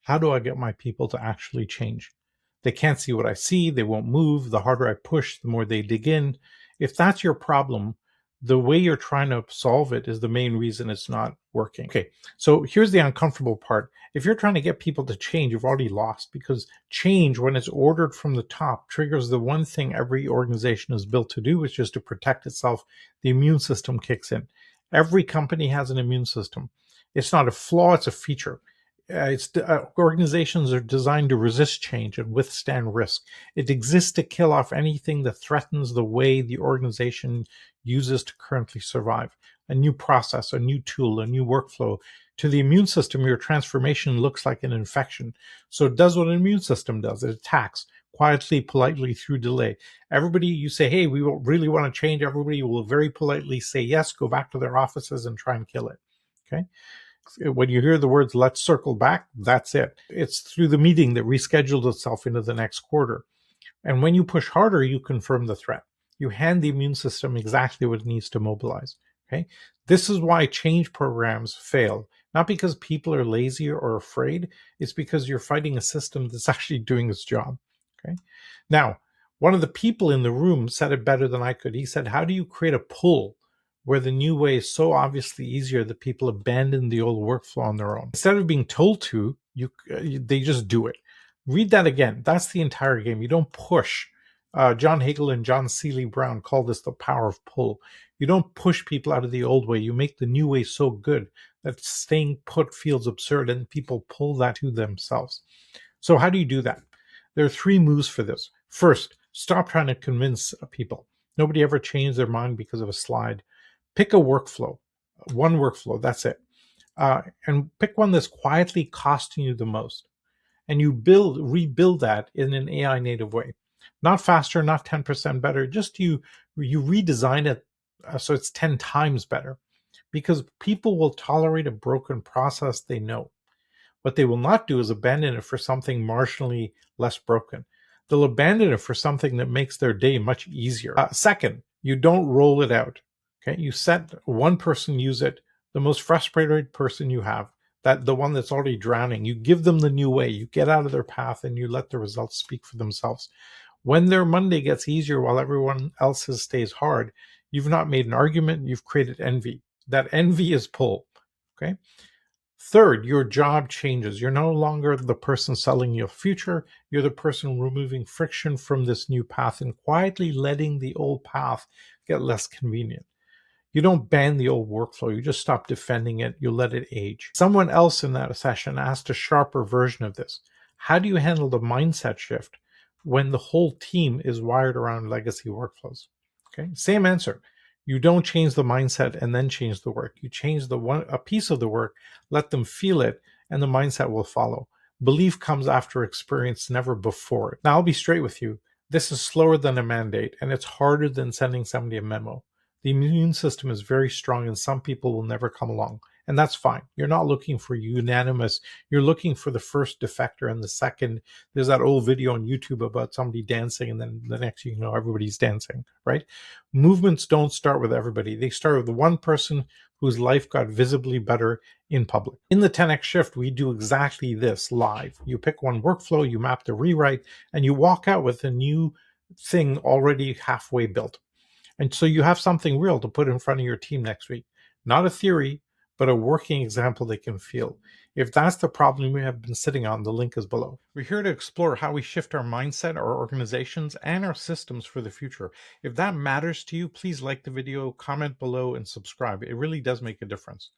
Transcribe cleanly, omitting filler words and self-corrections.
How do I get my people to actually change? They can't see what I see. They won't move. The harder I push, the more they dig in. If that's your problem, the way you're trying to solve it is the main reason it's not working. Okay, so here's the uncomfortable part. If you're trying to get people to change, you've already lost, because change, when it's ordered from the top, triggers the one thing every organization is built to do, which is to protect itself. The immune system kicks in. Every company has an immune system. It's not a flaw, it's a feature. Organizations are designed to resist change and withstand risk. It exists to kill off anything that threatens the way the organization uses to currently survive. A new process, a new tool, a new workflow. To the immune system, your transformation looks like an infection. So it does what an immune system does. It attacks quietly, politely, through delay. Everybody, you say, hey, we really want to change. Everybody will very politely say yes, go back to their offices and try and kill it. Okay. When you hear the words, let's circle back, that's it. It's through the meeting that reschedules itself into the next quarter. And when you push harder, you confirm the threat. You hand the immune system exactly what it needs to mobilize. Okay. This is why change programs fail. Not because people are lazy or afraid. It's because you're fighting a system that's actually doing its job. Okay. Now, one of the people in the room said it better than I could. He said, how do you create a pull where the new way is so obviously easier that people abandon the old workflow on their own? Instead of being told to, they just do it. Read that again. That's the entire game. You don't push. John Hagel and John Seeley Brown call this the power of pull. You don't push people out of the old way. You make the new way so good that staying put feels absurd, and people pull that to themselves. So how do you do that? There are 3 moves for this. First, stop trying to convince people. Nobody ever changed their mind because of a slide. Pick a workflow, one workflow, that's it. And pick one that's quietly costing you the most. And you rebuild that in an AI native way. Not faster, not 10% better, just you redesign it so it's 10 times better. Because people will tolerate a broken process they know. What they will not do is abandon it for something marginally less broken. They'll abandon it for something that makes their day much easier. Second, you don't roll it out. Okay, you set one person use it, the most frustrated person you have, that the one that's already drowning. You give them the new way. You get out of their path and you let the results speak for themselves. When their Monday gets easier while everyone else's stays hard, you've not made an argument. You've created envy. That envy is pull. Okay. Third, your job changes. You're no longer the person selling your future. You're the person removing friction from this new path and quietly letting the old path get less convenient. You don't ban the old workflow. You just stop defending it. You let it age. Someone else in that session asked a sharper version of this. How do you handle the mindset shift when the whole team is wired around legacy workflows? Okay, same answer. You don't change the mindset and then change the work. You change a piece of the work, let them feel it, and the mindset will follow. Belief comes after experience, never before it. Now, I'll be straight with you. This is slower than a mandate, and it's harder than sending somebody a memo. The immune system is very strong, and some people will never come along. And that's fine. You're not looking for unanimous. You're looking for the first defector and the second. There's that old video on YouTube about somebody dancing, and then the next thing you know, everybody's dancing, right? Movements don't start with everybody. They start with one person whose life got visibly better in public. In the 10X shift, we do exactly this live. You pick one workflow, you map the rewrite, and you walk out with a new thing already halfway built. And so you have something real to put in front of your team next week. Not a theory, but a working example they can feel. If that's the problem we have been sitting on, the link is below. We're here to explore how we shift our mindset, our organizations, and our systems for the future. If that matters to you, please like the video, comment below, and subscribe. It really does make a difference.